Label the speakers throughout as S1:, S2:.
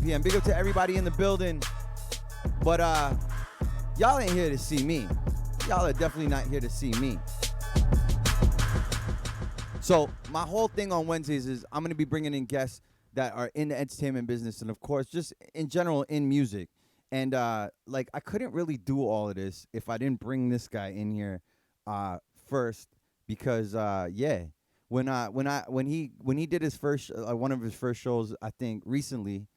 S1: p.m. Big up to everybody in the building. But y'all ain't here to see me. Y'all are definitely not here to see me. So my whole thing on Wednesdays is I'm going to be bringing in guests that are in the entertainment business and, of course, just in general in music. And like I couldn't really do all of this if I didn't bring this guy in here first because when he did his first one of his first shows, I think recently,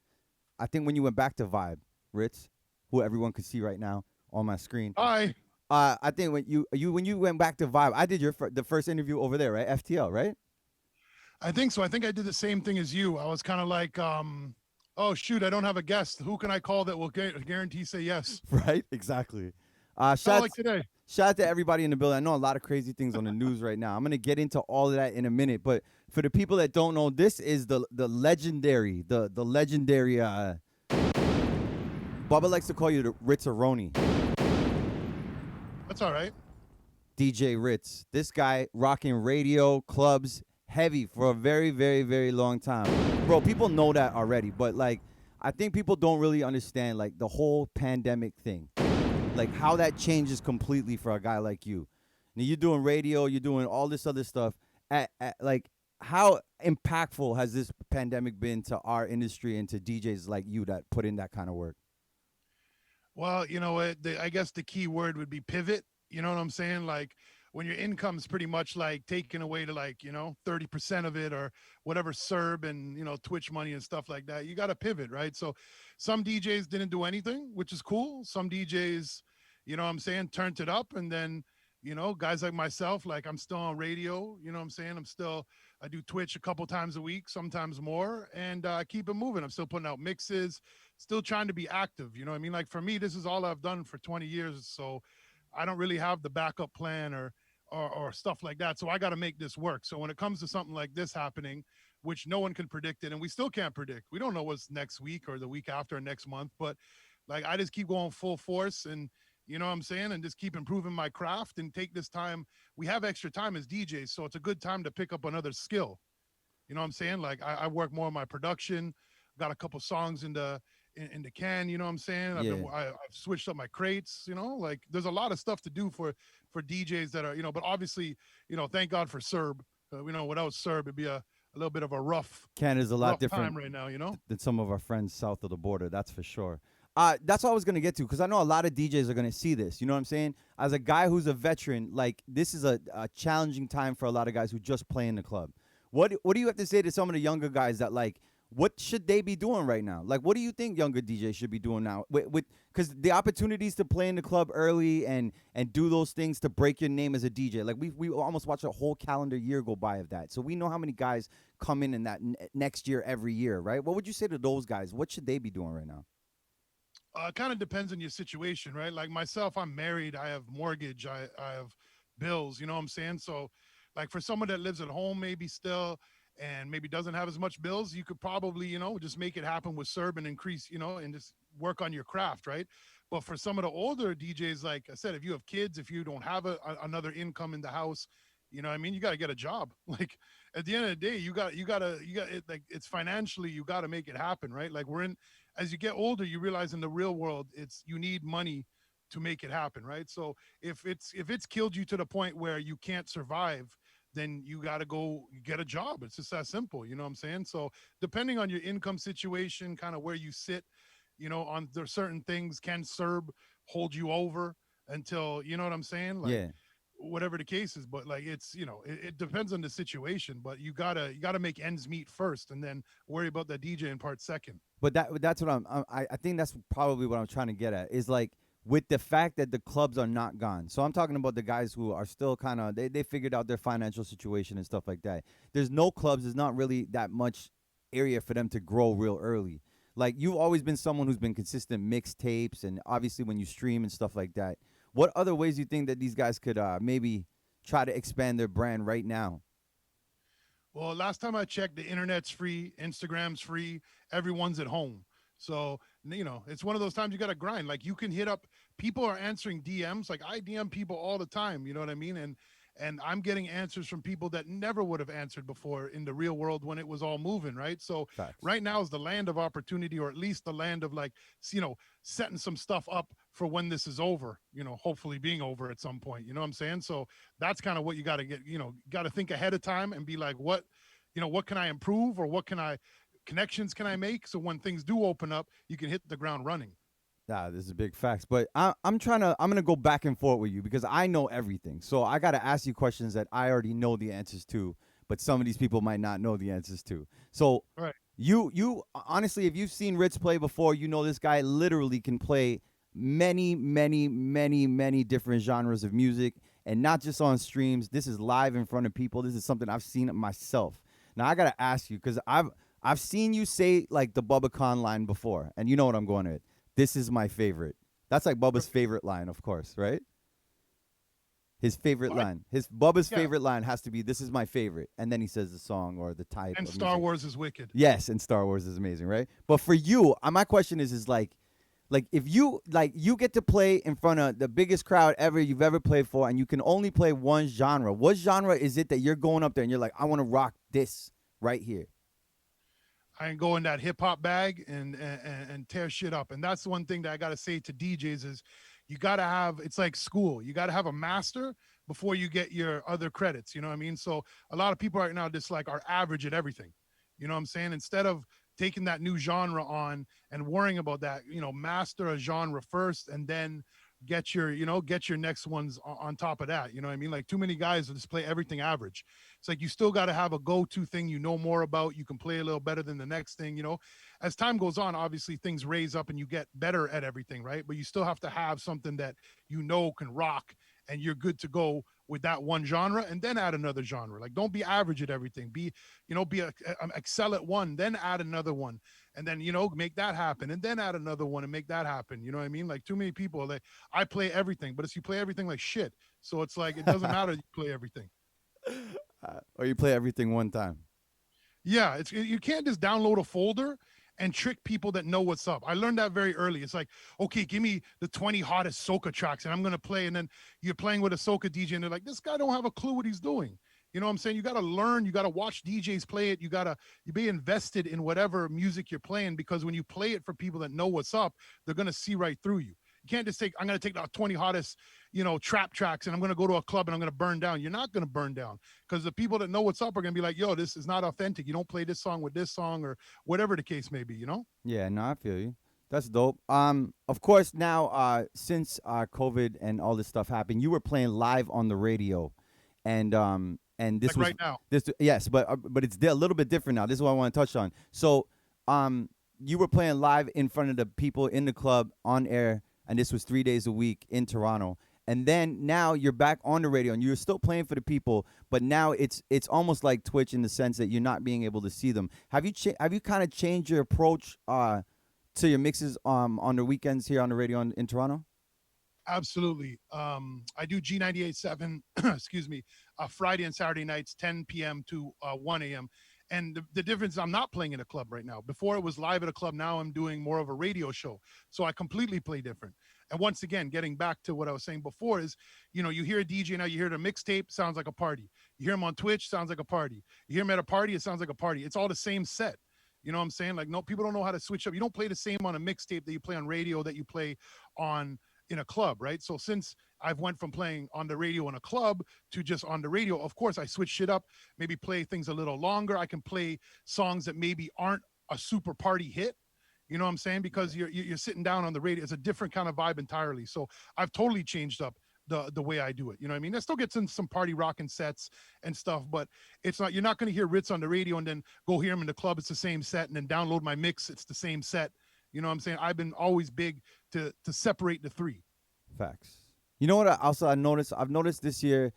S1: I think when you went back to Vibe, Ritz, who everyone could see right now on my screen.
S2: Hi.
S1: I think when you went back to Vibe, I did the first interview over there, right? FTL, right?
S2: I think so. I think I did the same thing as you. I was kind of like, oh, shoot, I don't have a guest. Who can I call that will guarantee say yes?
S1: Right? Exactly.
S2: Not like today.
S1: Shout out to everybody in the building. I know a lot of crazy things on the news right now. I'm going to get into all of that in a minute. But for the people that don't know, this is the legendary, the legendary, Bubba likes to call you the Ritzaroni.
S2: That's all right.
S1: DJ Ritz. This guy rocking radio, clubs, heavy for a very, very, very long time. Bro, people know that already. But, like, I think people don't really understand, like, the whole pandemic thing. Like, how that changes completely for a guy like you. Now, you're doing radio, you're doing all this other stuff. Like, how impactful has this pandemic been to our industry and to DJs like you that put in that kind of work?
S2: Well, you know what? I guess the key word would be pivot. You know what I'm saying? Like when your income's pretty much like taken away to like, 30% of it or whatever CERB and, Twitch money and stuff like that, you got to pivot, right? So some DJs didn't do anything, which is cool. Some DJs, what I'm saying, turned it up. And then, guys like myself, like I'm still on radio, you know what I'm saying? I do Twitch a couple times a week, sometimes more, and keep it moving. I'm still putting out mixes, still trying to be active. You know what I mean? Like for me, this is all I've done for 20 years. So I don't really have the backup plan or stuff like that. So I got to make this work. So when it comes to something like this happening, which no one can predict it, and we still can't predict, we don't know what's next week or the week after or next month, but like I just keep going full force and you know what I'm saying? And just keep improving my craft and take this time. We have extra time as DJs, so it's a good time to pick up another skill. You know what I'm saying? Like I work more on my production. Got a couple songs in the can. You know what I'm saying? I've switched up my crates. Like there's a lot of stuff to do for DJs that are But obviously, thank God for CERB. Without CERB, it'd be a little bit of a rough
S1: Canada's a lot different
S2: time right now.
S1: Than some of our friends south of the border. That's for sure. That's what I was going to get to because I know a lot of DJs are going to see this. You know what I'm saying? As a guy who's a veteran, like this is a challenging time for a lot of guys who just play in the club. What do you have to say to some of the younger guys that like, what should they be doing right now? Like, what do you think younger DJs should be doing now? Because the opportunities to play in the club early and do those things to break your name as a DJ. Like we almost watched a whole calendar year go by of that. So we know how many guys come in that next year every year, right? What would you say to those guys? What should they be doing right now?
S2: Kind of depends on your situation, right? Like myself, I'm married. I have mortgage. I have bills. You know what I'm saying? So, like for someone that lives at home, maybe still, and maybe doesn't have as much bills, you could probably, just make it happen with CERB and increase, and just work on your craft, right? But for some of the older DJs, like I said, if you have kids, if you don't have another income in the house, you know what I mean? You got to get a job. Like at the end of the day, you got it. Like it's financially, you got to make it happen, right? Like as you get older, you realize in the real world, you need money to make it happen, right? So if it's killed you to the point where you can't survive, then you got to go get a job. It's just that simple. You know what I'm saying? So depending on your income situation, kind of where you sit, on there certain things, can CERB hold you over until, you know what I'm saying? Like,
S1: Yeah.
S2: whatever the case is, but like it's it depends on the situation, but you gotta make ends meet first and then worry about the DJ in part second.
S1: But that's what I think that's probably what I'm trying to get at is like with the fact that the clubs are not gone. So I'm talking about the guys who are still kind of they figured out their financial situation and stuff like that. There's no clubs. There's not really that much area for them to grow real early. Like you've always been someone who's been consistent mixtapes and obviously when you stream and stuff like that. What other ways do you think that these guys could maybe try to expand their brand right now?
S2: Well, last time I checked, the internet's free, Instagram's free, everyone's at home. So, it's one of those times you got to grind. Like you can hit up, people are answering DMs. Like I DM people all the time, you know what I mean? and I'm getting answers from people that never would have answered before in the real world when it was all moving, right? So
S1: Facts.
S2: right now is the land of opportunity, or at least the land of like, setting some stuff up for when this is over, hopefully being over at some point. You know what I'm saying? So that's kind of what you got to get, got to think ahead of time and be like, what can I improve, or what connections can I make, so when things do open up, you can hit the ground running.
S1: Nah, this is big facts. But I'm gonna go back and forth with you because I know everything. So I gotta ask you questions that I already know the answers to, but some of these people might not know the answers to. So
S2: All right.
S1: you honestly, if you've seen Ritz play before, you know this guy literally can play many, many, many, many different genres of music, and not just on streams. This is live in front of people. This is something I've seen it myself. Now I gotta ask you because I've seen you say like the Bubba Khan line before, and you know what I'm going with. This is my favorite. That's like Bubba's favorite line, of course, right? His favorite
S2: Well,
S1: line. His Bubba's
S2: yeah.
S1: favorite line has to be "This is my favorite," and then he says the song or the type
S2: And
S1: of
S2: Star
S1: music.
S2: Wars is wicked.
S1: Yes, and Star Wars is amazing, right? But for you, my question is like if you get to play in front of the biggest crowd ever you've ever played for, and you can only play one genre. What genre is it that you're going up there and you're like, I want to rock this right here?
S2: I can go in that hip hop bag and tear shit up. And that's one thing that I got to say to DJs is you got to have, it's like school. You got to have a master before you get your other credits. You know what I mean? So a lot of people right now just like are average at everything. You know what I'm saying? Instead of taking that new genre on and worrying about that, master a genre first and then get your next ones on top of that. You know what I mean? Like too many guys just play everything average. It's like you still got to have a go-to thing more about. You can play a little better than the next thing. As time goes on, obviously things raise up and you get better at everything, right? But you still have to have something that can rock, and you're good to go with that one genre, and then add another genre. Like don't be average at everything. Excel at one, then add another one, and then make that happen, and then add another one and make that happen. You know what I mean? Like too many people, like I play everything, but it's you play everything like shit. So it's like it doesn't matter you play everything.
S1: Or you play everything one time.
S2: Yeah, you can't just download a folder and trick people that know what's up. I learned that very early. It's like, okay, give me the 20 hottest soca tracks and I'm gonna play. And then you're playing with a soca DJ and they're like, this guy don't have a clue what he's doing. You know what I'm saying? You gotta learn, you gotta watch DJs play it, you be invested in whatever music you're playing, because when you play it for people that know what's up, they're gonna see right through you. You can't just I'm gonna take the 20 hottest, trap tracks and I'm gonna go to a club and I'm gonna burn down. You're not gonna burn down, because the people that know what's up are gonna be like, yo, this is not authentic. You don't play this song with this song, or whatever the case may be.
S1: Yeah, no, I feel you. That's dope. Of course, now since COVID and all this stuff happened, you were playing live on the radio, and this
S2: Like
S1: was
S2: right now.
S1: this yes, but it's a little bit different now. This is what I want to touch on. So, you were playing live in front of the people in the club on air, and this was 3 days a week in Toronto. And then now you're back on the radio, and you're still playing for the people, but now it's almost like Twitch in the sense that you're not being able to see them. Have you kind of changed your approach to your mixes on the weekends here on the radio in Toronto?
S2: Absolutely. I do G98.7, excuse me, Friday and Saturday nights, 10 p.m. to 1 a.m. And the difference, I'm not playing in a club right now. Before it was live at a club. Now I'm doing more of a radio show. So I completely play different. And once again, getting back to what I was saying before is, you hear a DJ now, you hear the mixtape, sounds like a party. You hear him on Twitch, sounds like a party. You hear him at a party, it sounds like a party. It's all the same set. You know what I'm saying? Like, no, people don't know how to switch up. You don't play the same on a mixtape that you play on radio that you play on in a club, right? So since I've went from playing on the radio in a club to just on the radio, of course I switch shit up, maybe play things a little longer. I can play songs that maybe aren't a super party hit. You know what I'm saying? Because you're sitting down on the radio. It's a different kind of vibe entirely. So I've totally changed up the way I do it. You know what I mean? I still get some party rocking sets and stuff, but you're not going to hear Ritz on the radio and then go hear him in the club. It's the same set, and then download my mix. It's the same set. You know what I'm saying? I've been always big to separate the three.
S1: Facts. You know what? I noticed. I've noticed this year.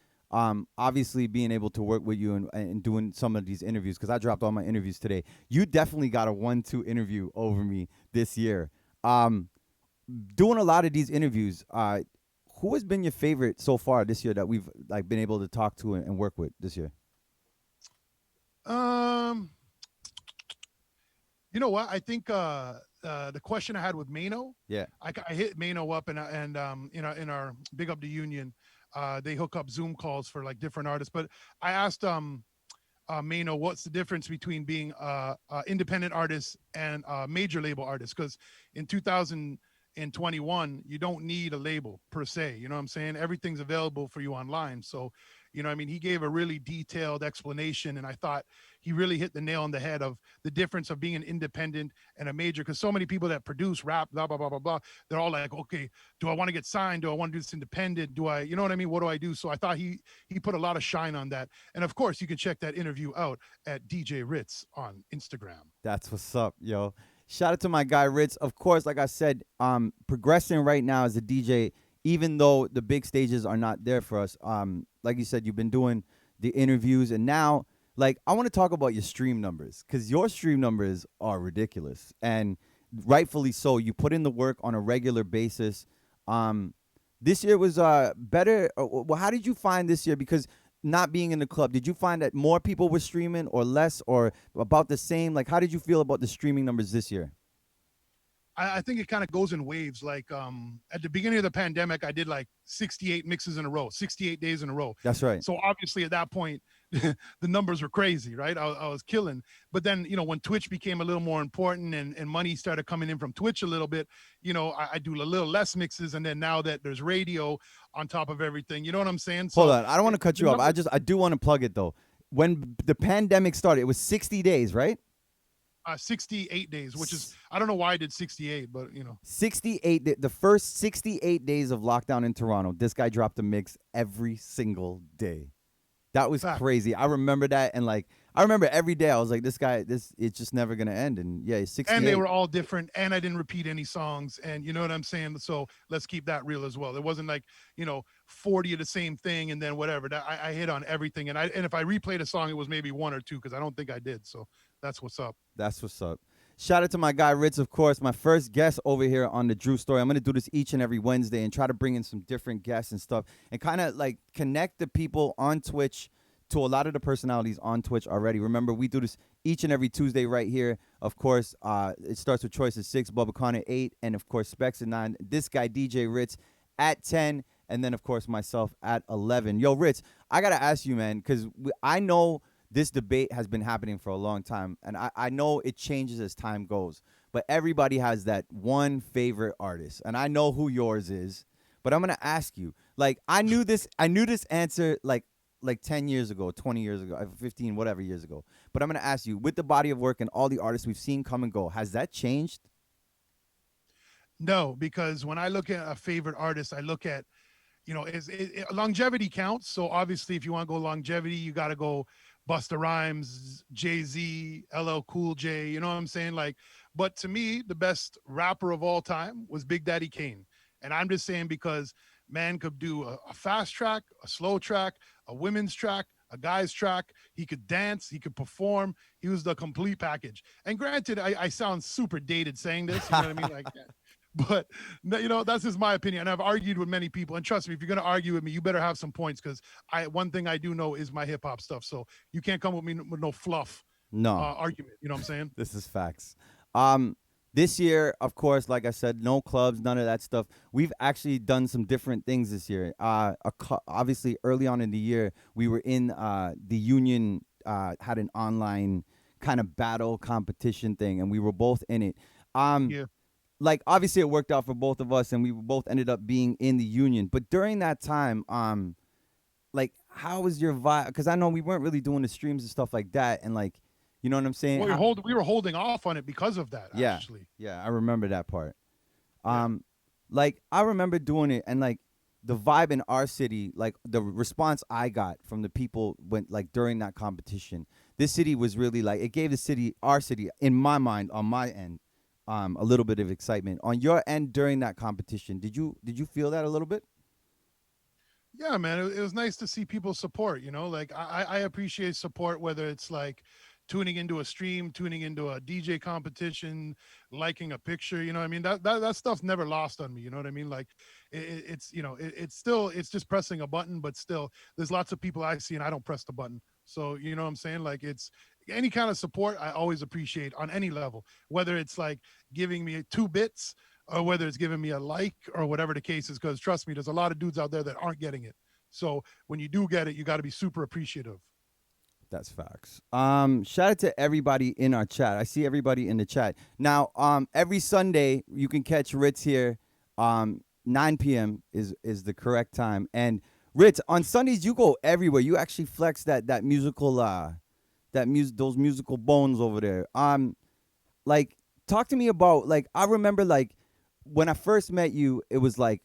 S1: Obviously being able to work with you and doing some of these interviews, because I dropped all my interviews today. You definitely got a 1-2 interview over me this year. Doing a lot of these interviews. Who has been your favorite so far this year that we've like been able to talk to and work with this year?
S2: You know what? I think the question I had with Mano,
S1: Yeah.
S2: I hit Mano up and in our Big Up the Union. They hook up Zoom calls for like different artists. But I asked Mano, what's the difference between being independent artist and major label artist? Because in 2021, you don't need a label per se. You know what I'm saying? Everything's available for you online. So, you know, I mean, he gave a really detailed explanation, and I thought he really hit the nail on the head of the difference of being an independent and a major. Because so many people that produce rap, blah blah blah blah blah, they're all like, okay, do I want to get signed? Do I want to do this independent? Do I, you know what I mean? What do I do? So I thought he put a lot of shine on that. And of course, you can check that interview out at DJ Ritz on Instagram.
S1: That's what's up, yo. Shout out to my guy Ritz. Of course, like I said, progressing right now as a DJ, even though the big stages are not there for us. Like you said, you've been doing the interviews, and now, like, I want to talk about your stream numbers because your stream numbers are ridiculous, and rightfully so. You put in the work on a regular basis. This year was better. Well, how did you find this year? Because not being in the club, did you find that more people were streaming or less or about the same? Like, how did you feel about the streaming numbers this year?
S2: I think it kind of goes in waves. Like at the beginning of the pandemic, I did like 68 mixes in a row, 68 days in a row.
S1: That's right.
S2: So obviously at that point, the numbers were crazy, right? I was killing. But then, you know, when Twitch became a little more important and money started coming in from Twitch a little bit, you know, I do a little less mixes. And then now that there's radio on top of everything, you know what I'm saying? So,
S1: hold on. I don't want to cut you off. I do want to plug it though. When the pandemic started, it was 60 days, right?
S2: 68 days, which is, I don't know why I did 68, but you know,
S1: 68, the first 68 days of lockdown in Toronto, this guy dropped a mix every single day. That was crazy. I remember that, and like I remember every day I was like, this guy, it's just never gonna end. And yeah, 68.
S2: And they were all different, and I didn't repeat any songs, and you know what I'm saying. So let's keep that real as well. It wasn't like, you know, 40 of the same thing and then whatever. I hit on everything, and if I replayed a song, it was maybe one or two because I don't think I did. So that's what's up.
S1: That's what's up. Shout out to my guy Ritz, of course, my first guest over here on the Dru Story. I'm gonna do this each and every Wednesday and try to bring in some different guests and stuff, and kind of like connect the people on Twitch to a lot of the personalities on Twitch already. Remember, we do this each and every Tuesday right here. Of course, it starts with Choice at 6, Bubba Khan at 8, and of course Specs at 9. This guy DJ Ritz at 10, and then of course myself at 11. Yo, Ritz, I gotta ask you, man, because I know this debate has been happening for a long time, and I know it changes as time goes, but everybody has that one favorite artist, and I know who yours is, but I'm going to ask you, like, I knew this answer, like 10 years ago, 20 years ago, 15, whatever years ago, but I'm going to ask you, with the body of work and all the artists we've seen come and go, has that changed?
S2: No, because when I look at a favorite artist, I look at, you know, longevity counts. So obviously, if you want to go longevity, you got to go Busta Rhymes, Jay-Z, LL Cool J, you know what I'm saying? Like, but to me, the best rapper of all time was Big Daddy Kane. And I'm just saying because man could do a fast track, a slow track, a women's track, a guy's track. He could dance, he could perform. He was the complete package. And granted, I sound super dated saying this, you know what I mean? Like, but you know, that's just my opinion. And I've argued with many people. And trust me, if you're gonna argue with me, you better have some points because one thing I do know is my hip hop stuff. So you can't come with me with no fluff argument. You know what I'm saying?
S1: This is facts. This year, of course, like I said, no clubs, none of that stuff. We've actually done some different things this year. Obviously, early on in the year, we were in the Union, had an online kind of battle competition thing, and we were both in it.
S2: Yeah.
S1: Like, obviously it worked out for both of us and we both ended up being in the Union, but during that time, like, how was your vibe? Because I know we weren't really doing the streams and stuff like that, and like, you know what I'm saying?
S2: Well, we were holding off on it because of that.
S1: Yeah,
S2: actually.
S1: Yeah, I remember that part. Like, I remember doing it, and like the vibe in our city, like the response I got from the people when, like, during that competition, this city was really like, it gave the city, our city, in my mind, on my end, a little bit of excitement. On your end during that competition, did you feel that a little bit?
S2: Yeah, man, it was nice to see people support, you know, like I appreciate support, whether it's like tuning into a stream, tuning into a DJ competition, liking a picture, you know what I mean? That stuff's never lost on me, you know what I mean? Like it's, you know, it's still, it's just pressing a button, but still there's lots of people I see and I don't press the button. So, you know what I'm saying? Like, it's any kind of support I always appreciate on any level, whether it's like giving me 2 bits or whether it's giving me a like or whatever the case is, because trust me, there's a lot of dudes out there that aren't getting it. So when you do get it, you got to be super appreciative.
S1: That's facts. Shout out to everybody in our chat. I see everybody in the chat. Now, every Sunday you can catch Ritz here. 9 p.m. is the correct time. And Ritz, on Sundays you go everywhere. You actually flex that musical those musical bones over there. Like, talk to me about, like, I remember, like, when I first met you, it was like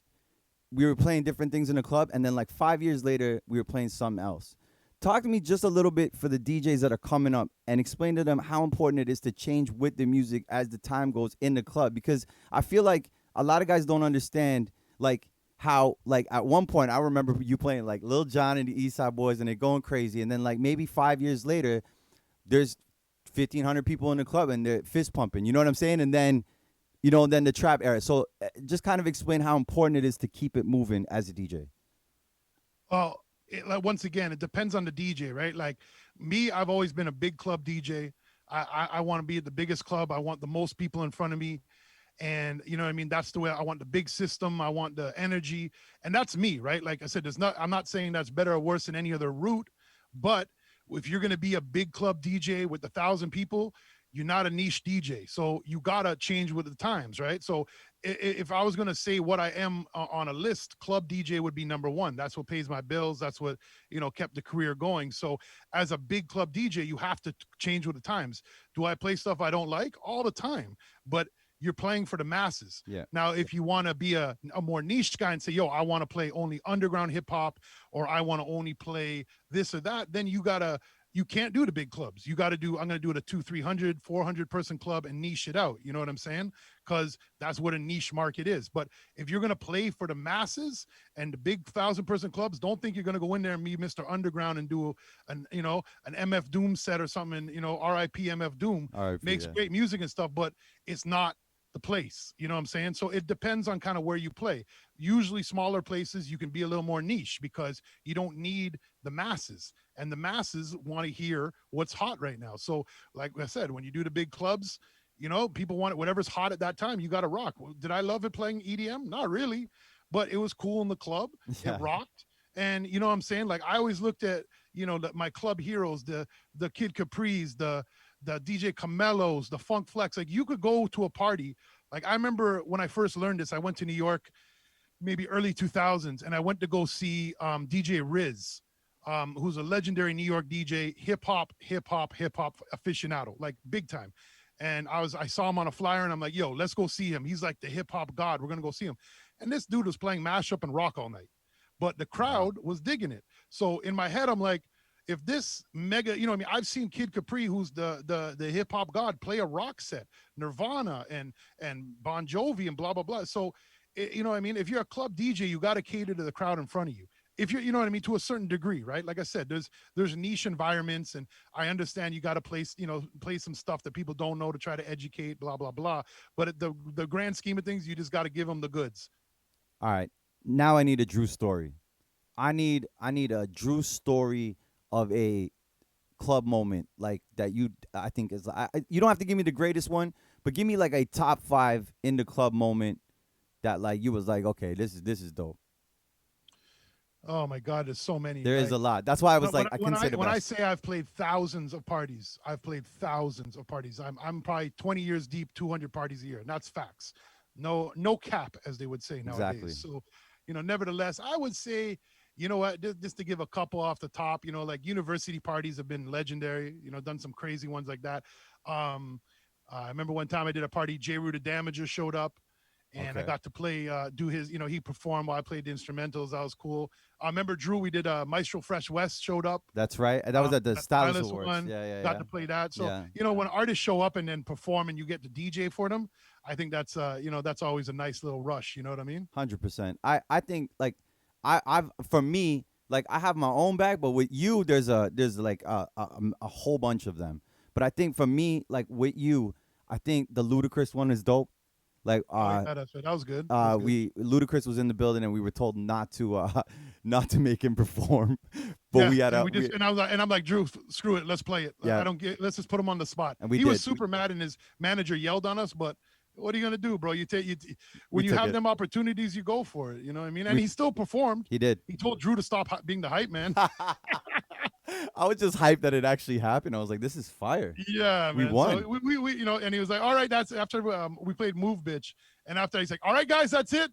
S1: we were playing different things in the club, and then like 5 years later we were playing something else. Talk to me just a little bit for the DJs that are coming up, and explain to them how important it is to change with the music as the time goes in the club, because I feel like a lot of guys don't understand, like, how, like, at one point I remember you playing like Lil Jon and the East Side Boys and they're going crazy, and then like maybe 5 years later there's 1,500 people in the club and they're fist pumping, you know what I'm saying? And then, then the trap era. So just kind of explain how important it is to keep it moving as a DJ.
S2: Well, like, once again, it depends on the DJ, right? Like me, I've always been a big club DJ. I want to be at the biggest club. I want the most people in front of me. And you know what I mean? That's the way I want the big system. I want the energy. And that's me, right? Like I said, I'm not saying that's better or worse than any other route, but if you're going to be a big club DJ with 1,000 people, you're not a niche DJ. So you got to change with the times, right? So if I was going to say what I am on a list, club DJ would be number one. That's what pays my bills. That's what, kept the career going. So as a big club DJ, you have to change with the times. Do I play stuff I don't like? All the time. But you're playing for the masses.
S1: Yeah.
S2: Now, if you want to be a more niche guy and say, yo, I want to play only underground hip hop, or I want to only play this or that, then you can't do the big clubs. I'm going to do it a 200, 300, 400 person club and niche it out. You know what I'm saying? Because that's what a niche market is. But if you're going to play for the masses and the big 1,000-person clubs, don't think you're going to go in there and be Mr. Underground and do an MF Doom set or something, RIP MF Doom.
S1: RIP,
S2: makes great music and stuff, but it's not the place. You know what I'm saying? So it depends on kind of where you play. Usually smaller places, you can be a little more niche because you don't need the masses, and the masses want to hear what's hot right now. So like I said, when you do the big clubs, people want it, whatever's hot at that time, you got to rock. Did I love it playing EDM? Not really, but it was cool in the club.
S1: Yeah.
S2: It rocked. And you know what I'm saying? Like I always looked at, my club heroes, the Kid Capris, the DJ Camellos, the Funk Flex. Like you could go to a party. Like I remember when I first learned this, I went to New York, maybe early 2000s, and I went to go see DJ Ritz, who's a legendary New York DJ, hip hop aficionado, like big time. And I saw him on a flyer, and I'm like, yo, let's go see him. He's like the hip hop god. We're gonna go see him. And this dude was playing mashup and rock all night, but the crowd was digging it. So in my head, I'm like, if this mega, I've seen Kid Capri, who's the hip hop god, play a rock set, Nirvana and Bon Jovi and blah blah blah. So, if you're a club DJ, you got to cater to the crowd in front of you. If you're, to a certain degree, right? Like I said, there's niche environments, and I understand you got to play some stuff that people don't know to try to educate, blah blah blah. But at the grand scheme of things, you just got to give them the goods.
S1: All right, now I need a Dru story. I need a Dru story of a club moment, like that I think is, you don't have to give me the greatest one, but give me like a top 5 in the club moment that like you was like, okay, this is dope.
S2: Oh my God, there's so many.
S1: There is a lot. That's why I was like, I couldn't say the
S2: when
S1: best.
S2: I say I've played thousands of parties, I'm probably 20 years deep, 200 parties a year, and that's facts. No cap, as they would say nowadays.
S1: Exactly.
S2: So, nevertheless, I would say, you know what, just to give a couple off the top, like university parties have been legendary, done some crazy ones like that. I remember one time I did a party, J. the Damager showed up, and
S1: Okay.
S2: I got to play, do his, he performed while I played the instrumentals. That was cool. I remember Dru, we did Maestro Fresh West showed up.
S1: That's right. That was at the Stylist
S2: Stylist
S1: Awards.
S2: one,
S1: Yeah.
S2: got to play that. So, when artists show up and then perform and you get to DJ for them, I think that's, that's always a nice little rush. You know what I mean?
S1: 100%. I think like I've for me, like I have my own bag, but with you, there's like a whole bunch of them. But I think for me, like with you, I think the Ludacris one is dope. Like
S2: that was good.
S1: Ludacris was in the building and we were told not to make him perform, but we had
S2: and I'm like, Dru, screw it, let's play it.
S1: Yeah.
S2: Let's just put him on the spot.
S1: And we
S2: was
S1: did.
S2: super mad, and his manager yelled on us, but what are you gonna do, bro?
S1: We
S2: When you
S1: took
S2: have
S1: it.
S2: them opportunities, you go for it. You know what I mean? And
S1: We
S2: he still performed.
S1: he did.
S2: He told Drew to stop being the hype man.
S1: I was just hyped that it actually happened. I was like, this is fire.
S2: Yeah,
S1: We
S2: man. So
S1: won.
S2: you know, and he was like, "All right, that's after we played Move, bitch." And after he's like, "All right, guys, that's it.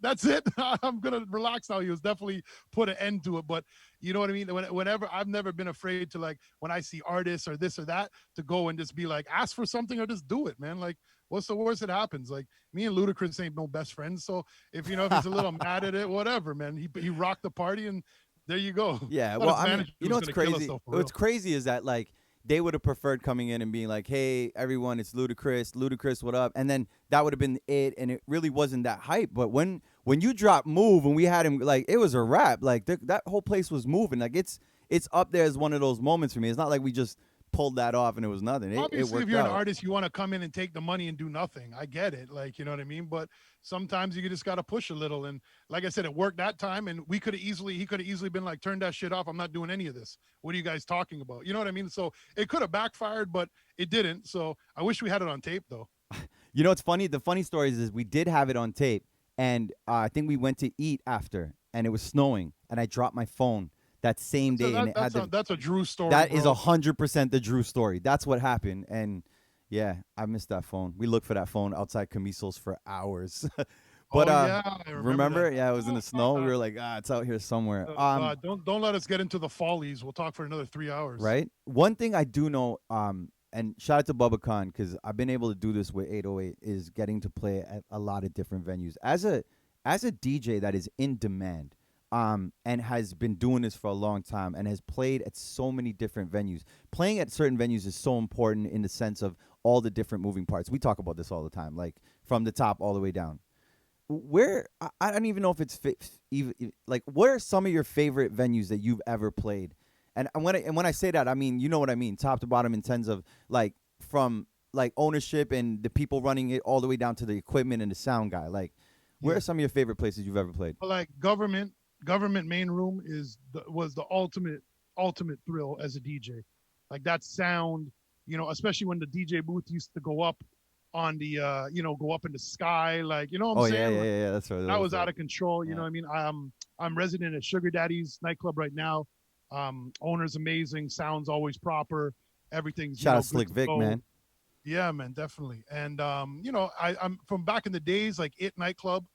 S2: I'm gonna relax now." He was definitely put an end to it. But you know what I mean? Whenever I've never been afraid to like when I see artists or this or that to go and just be like, ask for something or just do it, man. Like, what's the worst that happens? Like me and Ludacris ain't no best friends, so if you know if he's a little mad at it, whatever, man. He rocked the party and there you go.
S1: Yeah,
S2: Thought
S1: well,
S2: his
S1: I mean,
S2: manager
S1: you know
S2: was
S1: what's
S2: gonna kill us
S1: crazy?
S2: though, for
S1: What's
S2: real.
S1: crazy is that like they would have preferred coming in and being like, "Hey, everyone, it's Ludacris. Ludacris, what up?" And then that would have been it, and it really wasn't that hype. But when you drop Move and we had him, like it was a wrap. Like that whole place was moving. Like it's up there as one of those moments for me. It's not like we just pulled that off and it was nothing. It
S2: Obviously, if
S1: worked
S2: you're an
S1: out.
S2: artist, you want to come in and take the money and do nothing. I get it, like you know what I mean. But sometimes you just got to push a little. And like I said, it worked that time, and he could have easily been like, turn that shit off. I'm not doing any of this. What are you guys talking about? You know what I mean? So it could have backfired, but it didn't. So I wish we had it on tape though.
S1: You know what's funny? The funny story is we did have it on tape, and I think we went to eat after, and it was snowing, and I dropped my phone that same
S2: So
S1: day, and it had the
S2: that's a Dru story,
S1: that is
S2: bro.
S1: 100% the Dru story. That's what happened, and yeah, I missed that phone. We looked for that phone outside Camiso's for hours, but
S2: Oh yeah, I remember that.
S1: remember? Yeah, it was in the snow. We were like, it's out here somewhere.
S2: Oh, God, don't let us get into the follies. We'll talk for another 3 hours.
S1: Right. One thing I do know, and shout out to Bubba Khan because I've been able to do this with 808 is getting to play at a lot of different venues as a DJ that is in demand. And has been doing this for a long time and has played at so many different venues. Playing at certain venues is so important in the sense of all the different moving parts. We talk about this all the time, like from the top all the way down. Where I don't even know if it's even like what are some of your favorite venues that you've ever played? And when I say that, I mean you know what I mean, top to bottom in terms of like from like ownership and the people running it all the way down to the equipment and the sound guy. Like, where
S2: Yeah.
S1: are some of your favorite places you've ever played?
S2: But like government main room was the ultimate thrill as a DJ. Like that sound, you know, especially when the DJ booth used to go up on the go up in the sky, like you know what I'm
S1: Oh yeah,
S2: saying?
S1: yeah,
S2: Like,
S1: yeah, yeah. That's right.
S2: that
S1: That was
S2: was out
S1: dope.
S2: of control. You know
S1: Yeah.
S2: what I mean? I'm resident at Sugar Daddy's nightclub right now. Owner's amazing, sounds always proper, everything's
S1: Shout out
S2: good
S1: Slick
S2: to
S1: Vic,
S2: go.
S1: man.
S2: Yeah, man, definitely. And I'm from back in the days, like It nightclub.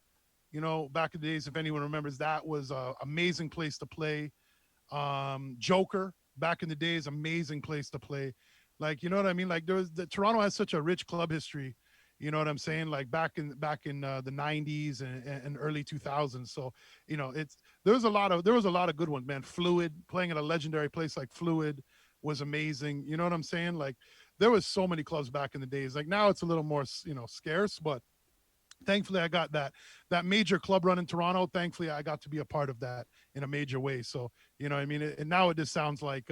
S2: You know, back in the days, if anyone remembers, that was a amazing place to play. Joker, back in the days, amazing place to play. Like, you know what I mean? Like, Toronto has such a rich club history. You know what I'm saying? Like back in the '90s and early 2000s. So, you know, there was a lot of good ones, man. Fluid, playing at a legendary place like Fluid was amazing. You know what I'm saying? Like, there was so many clubs back in the days. Like now, it's a little more scarce, but thankfully I got that major club run in Toronto. Thankfully I got to be a part of that in a major way. So you know what I mean, and now it just sounds like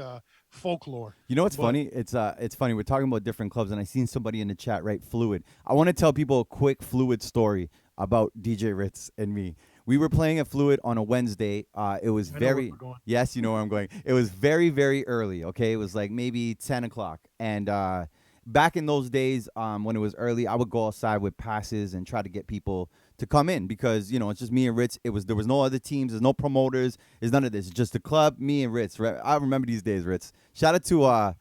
S2: folklore.
S1: You know what's
S2: But
S1: funny? It's funny. We're talking about different clubs, and I seen somebody in the chat write Fluid. I want to tell people a quick Fluid story about DJ Ritz and me. We were playing at Fluid on a Wednesday. It was
S2: I know where
S1: very
S2: we're going.
S1: yes, you know where I'm going. It was very very early. Okay, it was like maybe 10 o'clock, and back in those days, when it was early, I would go outside with passes and try to get people to come in because it's just me and Ritz. There was no other teams, there's no promoters, there's none of this. It's just the club, me and Ritz. I remember these days, Ritz. Shout out to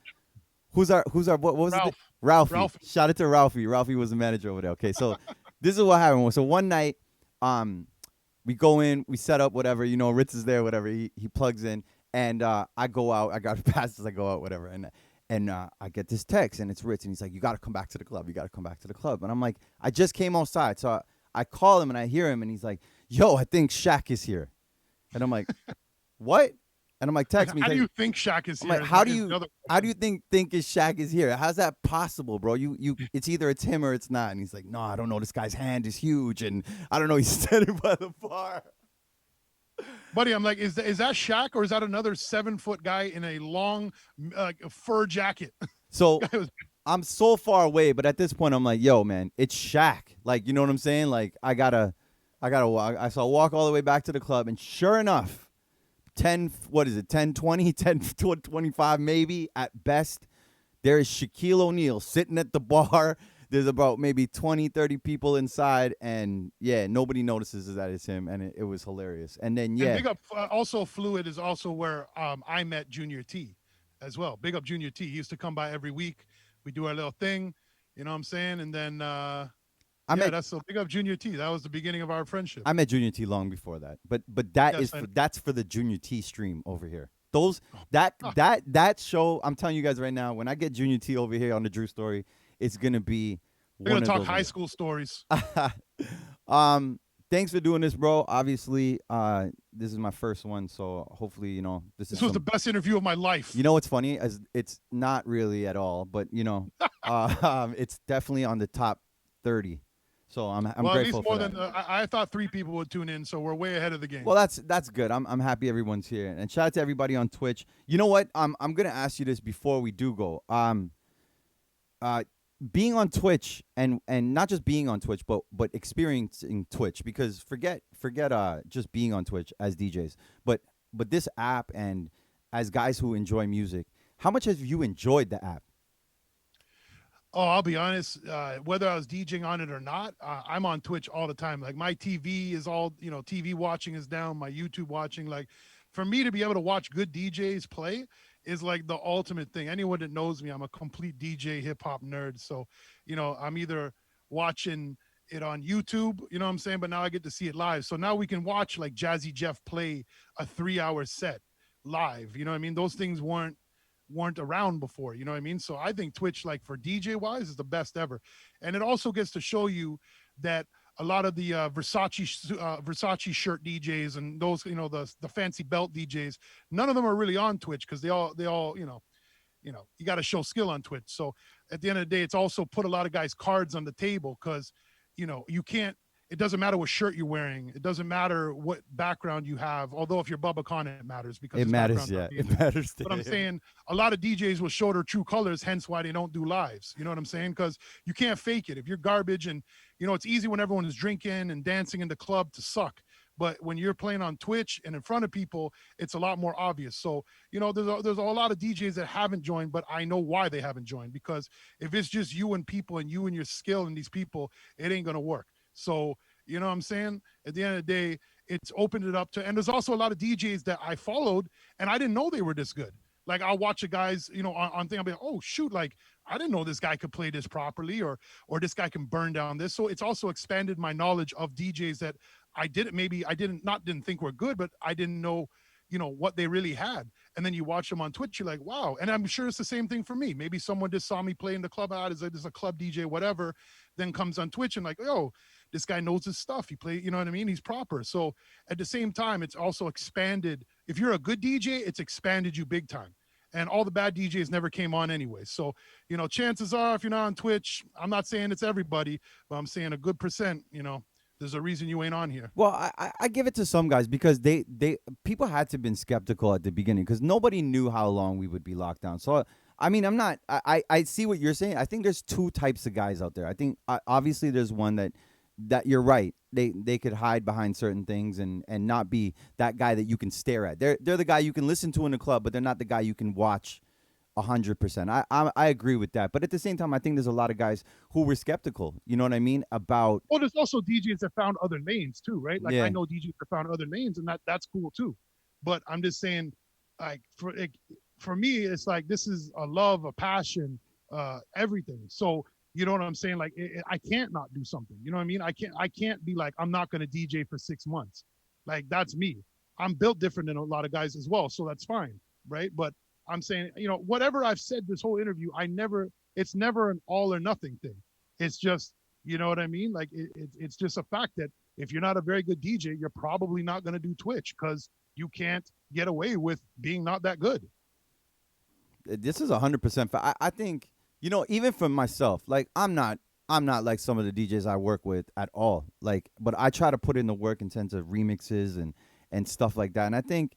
S1: who's our what was it?
S2: Ralph.
S1: Ralphie.
S2: Ralphie.
S1: Shout out to Ralphie. Ralphie was the manager over there. Okay, so this is what happened. So one night, we go in, we set up whatever. Ritz is there, whatever. He plugs in, and I go out. I got passes. I go out, whatever, and I get this text, and it's Ritz, and he's like, "You got to come back to the club. You got to come back to the club." And I'm like, "I just came outside." So I call him, and I hear him, and he's like, "Yo, I think Shaq is here." And I'm like, "What?" And I'm like,
S2: Like,
S1: "Text me."
S2: how do
S1: He's
S2: you
S1: like,
S2: think Shaq is
S1: I'm
S2: here?
S1: like,
S2: Is
S1: "How
S2: my-
S1: do
S2: is
S1: you
S2: the other
S1: how do
S2: question.
S1: you think is Shaq is here? How's that possible, bro? You it's either it's him or it's not." And he's like, "No, I don't know. This guy's hand is huge, and I don't know. He's standing by the bar."
S2: Buddy, I'm like, is that Shaq or is that another 7 foot guy in a long fur jacket?
S1: So
S2: Guy was
S1: I'm so far away, but at this point, I'm like, "Yo, man, it's Shaq." Like, you know what I'm saying? Like, I gotta walk. So I walk all the way back to the club, and sure enough, 10, what is it, 10, 20, 10, 25 maybe at best, there is Shaquille O'Neal sitting at the bar. there's about maybe 20, 30 people inside, and yeah, nobody notices that it's him, and it was hilarious. And then
S2: And
S1: yeah,
S2: big up, also Fluid is also where I met Junior T as well. Big up Junior T. He used to come by every week. We do our little thing, you know what I'm saying? And then,
S1: I
S2: yeah,
S1: met
S2: that's so big up Junior T. That was the beginning of our friendship.
S1: I met Junior T long before that, but that
S2: Yes,
S1: is
S2: I know.
S1: that's for the Junior T stream over here. Those
S2: Oh,
S1: that
S2: ah,
S1: that show, I'm telling you guys right now, when I get Junior T over here on the Drew Story, it's gonna be
S2: we're gonna
S1: one of
S2: talk
S1: those
S2: high
S1: ones.
S2: school stories.
S1: um, thanks for doing this, bro. Obviously, this is my first one, so hopefully, this is
S2: This was the
S1: some.
S2: best interview of my life.
S1: You know what's funny? As it's not really at all, but it's definitely on the top 30. So I'm
S2: Well, at least
S1: grateful for
S2: more
S1: that.
S2: than I thought 3 people would tune in, so we're way ahead of the game.
S1: Well, that's good. I'm happy everyone's here, and shout out to everybody on Twitch. You know what? I'm gonna ask you this before we do go. Uh, being on Twitch and not just being on Twitch, but experiencing Twitch, because forget just being on Twitch as DJs, but this app and as guys who enjoy music, how much have you enjoyed the app?
S2: Oh, I'll be honest. Whether I was DJing on it or not, I'm on Twitch all the time. Like my TV is all, TV watching is down. My YouTube watching, like, for me to be able to watch good DJs play is like the ultimate thing. Anyone that knows me, I'm a complete DJ hip hop nerd. So, I'm either watching it on YouTube, you know what I'm saying? But now I get to see it live. So now we can watch like Jazzy Jeff play a 3 hour set live. You know what I mean? Those things weren't around before, you know what I mean? So I think Twitch, like for DJ wise, is the best ever. And it also gets to show you that a lot of the Versace shirt DJs and those, the fancy belt DJs, none of them are really on Twitch because they all, you got to show skill on Twitch. So at the end of the day, it's also put a lot of guys' cards on the table because, you can't. It doesn't matter what shirt you're wearing. It doesn't matter what background you have. Although if you're Bubba Khan, it matters because
S1: It
S2: his
S1: matters,
S2: background's
S1: yeah.
S2: not
S1: It
S2: music.
S1: matters to
S2: But I'm
S1: him.
S2: saying a lot of DJs will show their true colors, hence why they don't do lives. You know what I'm saying? Because you can't fake it. If you're garbage and, it's easy when everyone is drinking and dancing in the club to suck. But when you're playing on Twitch and in front of people, it's a lot more obvious. So, there's a lot of DJs that haven't joined, but I know why they haven't joined. Because if it's just you and people and you and your skill and these people, it ain't going to work. So, you know what I'm saying? At the end of the day, it's opened it up to, and there's also a lot of DJs that I followed and I didn't know they were this good. Like I'll watch the guys, on thing. I'll be like, oh shoot, like I didn't know this guy could play this properly, or this guy can burn down this. So it's also expanded my knowledge of DJs that I didn't think were good, but I didn't know, what they really had. And then you watch them on Twitch, you're like, wow. And I'm sure it's the same thing for me. Maybe someone just saw me play in the club out as a club DJ, whatever, then comes on Twitch and like, oh, this guy knows his stuff. He play, you know what I mean? He's proper. So at the same time, it's also expanded. If you're a good DJ, it's expanded you big time. And all the bad DJs never came on anyway. So, chances are if you're not on Twitch, I'm not saying it's everybody, but I'm saying a good percent, there's a reason you ain't on here.
S1: Well, I give it to some guys because they people had to have been skeptical at the beginning because nobody knew how long we would be locked down. So I mean, I'm not. I see what you're saying. I think there's two types of guys out there. I think obviously there's one that you're right. They could hide behind certain things and not be that guy that you can stare at. They're the guy you can listen to in the club, but they're not the guy you can watch 100%. I agree with that. But at the same time, I think there's a lot of guys who were skeptical. You know what I mean? About
S2: Well, there's also DJs that found other lanes too, right? Like I
S1: yeah.
S2: know DJs that found other lanes, and that's cool too. But I'm just saying, like for me, it's like this is a love, a passion, everything. So you know what I'm saying? Like I can't not do something. You know what I mean? I can't be like I'm not going to DJ for 6 months. Like that's me. I'm built different than a lot of guys as well, so that's fine, right? But I'm saying, whatever I've said this whole interview, it's never an all or nothing thing. It's just, you know what I mean? Like it's just a fact that if you're not a very good DJ, you're probably not going to do Twitch because you can't get away with being not that good.
S1: This is 100%. I think even for myself, like I'm not like some of the DJs I work with at all. Like, but I try to put in the work in terms of remixes and stuff like that. And I think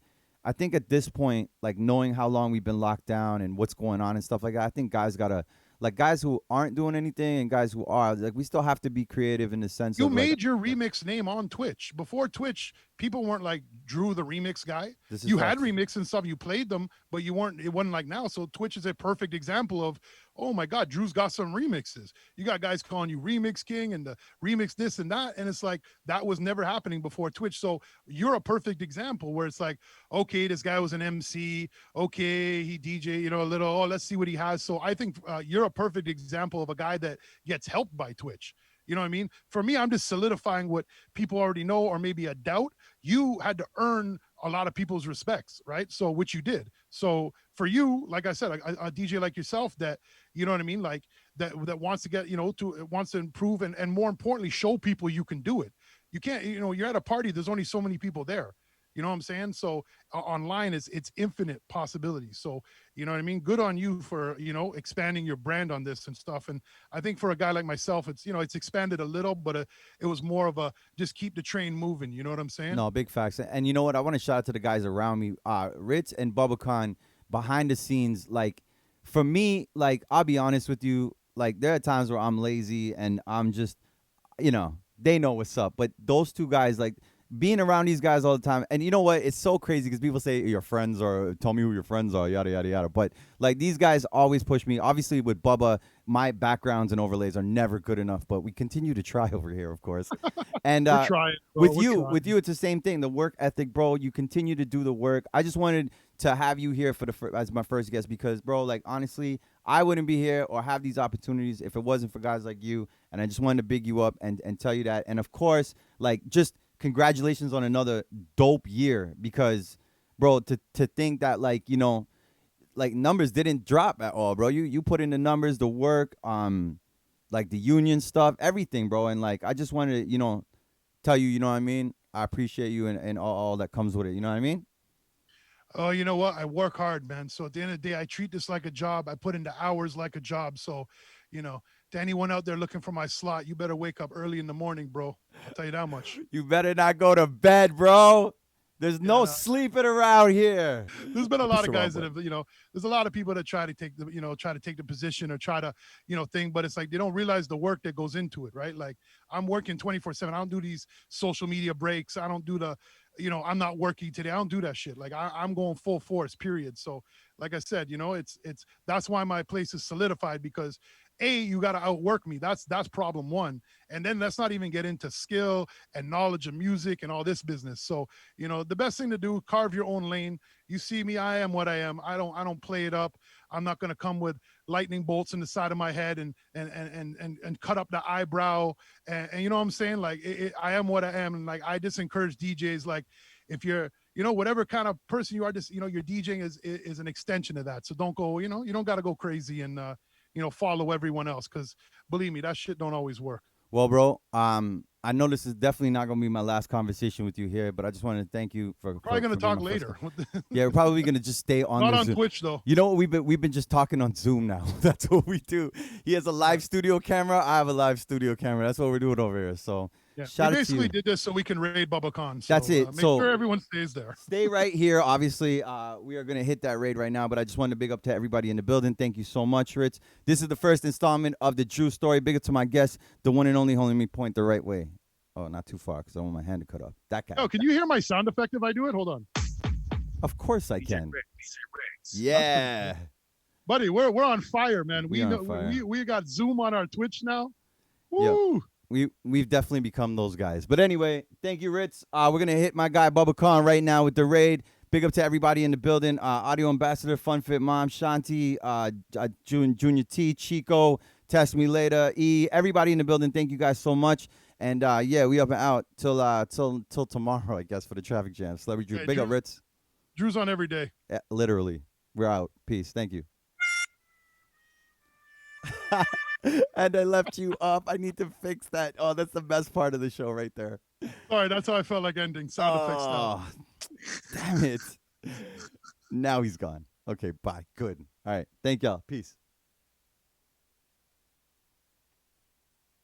S1: at this point, like knowing how long we've been locked down and what's going on and stuff like that, I think guys who aren't doing anything and guys who are, like, we still have to be creative in the sense
S2: You
S1: of like
S2: made your remix name on Twitch. Before Twitch, people weren't like Dru the remix guy.
S1: this is
S2: You had
S1: facts.
S2: remix and stuff, you played them, but it wasn't like now. So Twitch is a perfect example of, oh my God, Dru's got some remixes. You got guys calling you Remix King and the remix this and that. And it's like, that was never happening before Twitch. So you're a perfect example where it's like, okay, this guy was an MC. Okay, he DJ, a little, oh, let's see what he has. So I think you're a perfect example of a guy that gets helped by Twitch. You know what I mean? For me, I'm just solidifying what people already know or maybe a doubt. You had to earn a lot of people's respects, right? So, which you did. So for you, like I said, a DJ like yourself that, you know what I mean? Like that wants to get, wants to improve and more importantly, show people you can do it. You can't, you're at a party, there's only so many people there. You know what I'm saying? So online it's infinite possibilities. So, you know what I mean? Good on you for, expanding your brand on this and stuff. And I think for a guy like myself, it's, it's expanded a little, but it was more of a just keep the train moving. You know what I'm saying?
S1: No, big facts. And you know what? I want to shout out to the guys around me, Ritz and Bubbacon, behind the scenes. Like, for me, like, I'll be honest with you, like, there are times where I'm lazy and I'm just, they know what's up. But those two guys, like, being around these guys all the time, and you know what? It's so crazy because people say your friends or tell me who your friends are, yada yada yada. But like these guys always push me. Obviously, with Bubba, my backgrounds and overlays are never good enough, but we continue to try over here, of course. And
S2: We're trying, bro.
S1: with
S2: We're
S1: you,
S2: trying.
S1: with you, it's the same thing. The work ethic, bro. You continue to do the work. I just wanted to have you here for as my first guest because, bro, like honestly, I wouldn't be here or have these opportunities if it wasn't for guys like you. And I just wanted to big you up and tell you that. And of course, like just congratulations on another dope year because, bro, to think that like like numbers didn't drop at all, bro. You put in the numbers, the work, like the union stuff, everything, bro. And like I just wanted to tell you, you know what I mean. I appreciate you and all that comes with it. You know what I mean.
S2: Oh, you know what? I work hard, man. So at the end of the day, I treat this like a job. I put in the hours like a job. So, to anyone out there looking for my slot, you better wake up early in the morning, bro. I'll tell you that much.
S1: You better not go to bed, bro. There's
S2: Yeah,
S1: no
S2: no.
S1: sleeping around here.
S2: There's been a
S1: Push
S2: lot of
S1: the wrong
S2: guys that
S1: button.
S2: have, there's a lot of people that try to take the position or try to, thing, but it's like they don't realize the work that goes into it, right? Like I'm working 24/7. I don't do these social media breaks. I don't do the, I'm not working today. I don't do that shit. Like I'm going full force, period. So like I said, it's that's why my place is solidified because you got to outwork me. That's problem one. And then let's not even get into skill and knowledge of music and all this business. So, the best thing to do, carve your own lane. You see me, I am what I am. I don't play it up. I'm not going to come with lightning bolts in the side of my head and cut up the eyebrow. And you know what I'm saying? Like I am what I am. And like, I just encourage DJs, like if you're, whatever kind of person you are, just, your DJing is an extension of that. So don't go, you don't got to go crazy and, follow everyone else. Cause believe me, that shit don't always work.
S1: Well, bro, I know this is definitely not gonna be my last conversation with you here, but I just wanted to thank you for
S2: Probably gonna
S1: for being
S2: talk
S1: my first
S2: later.
S1: Yeah, we're probably gonna just stay on
S2: Not
S1: the
S2: on
S1: Zoom.
S2: Twitch though.
S1: You know what we've been just talking on Zoom now. That's what we do. He has a live studio camera. I have a live studio camera. That's what we're doing over here. So
S2: Yeah,
S1: shout
S2: we
S1: out to you.
S2: basically did this so we can raid Bubbacon. So,
S1: That's it.
S2: Make
S1: So
S2: sure everyone stays there.
S1: stay right here. Obviously, we are gonna hit that raid right now. But I just wanted to big up to everybody in the building. Thank you so much, Ritz. This is the first installment of the Dru Story. Big up to my guest, the one and only. Holding me point the right way. Oh, not too far because I want my hand to cut off. That guy.
S2: Oh, can you hear my sound effect if I do it? Hold on,
S1: Of course I can. Yeah.
S2: buddy. We're on fire, man.
S1: We on fire.
S2: We got Zoom on our Twitch now.
S1: Yep.
S2: Woo!
S1: We've definitely become those guys. But anyway, thank you, Ritz. We're gonna hit my guy Bubba Khan right now with the raid. Big up to everybody in the building. Audio Ambassador, Fun Fit Mom, Shanti, Junior T, Chico, Test Me Later, E. Everybody in the building. Thank you guys so much. And yeah, we up and out till tomorrow, I guess, for the traffic jam. Celebrity Dru.
S2: Hey,
S1: Big up, Ritz.
S2: Dru's on every day.
S1: Yeah, literally. We're out. Peace. Thank you. And I left you up. I need to fix that. Oh, that's the best part of the show right there.
S2: Sorry, that's how I felt like ending. Sound effects now.
S1: Damn it. Now he's gone. Okay, bye. Good. All right. Thank y'all. Peace.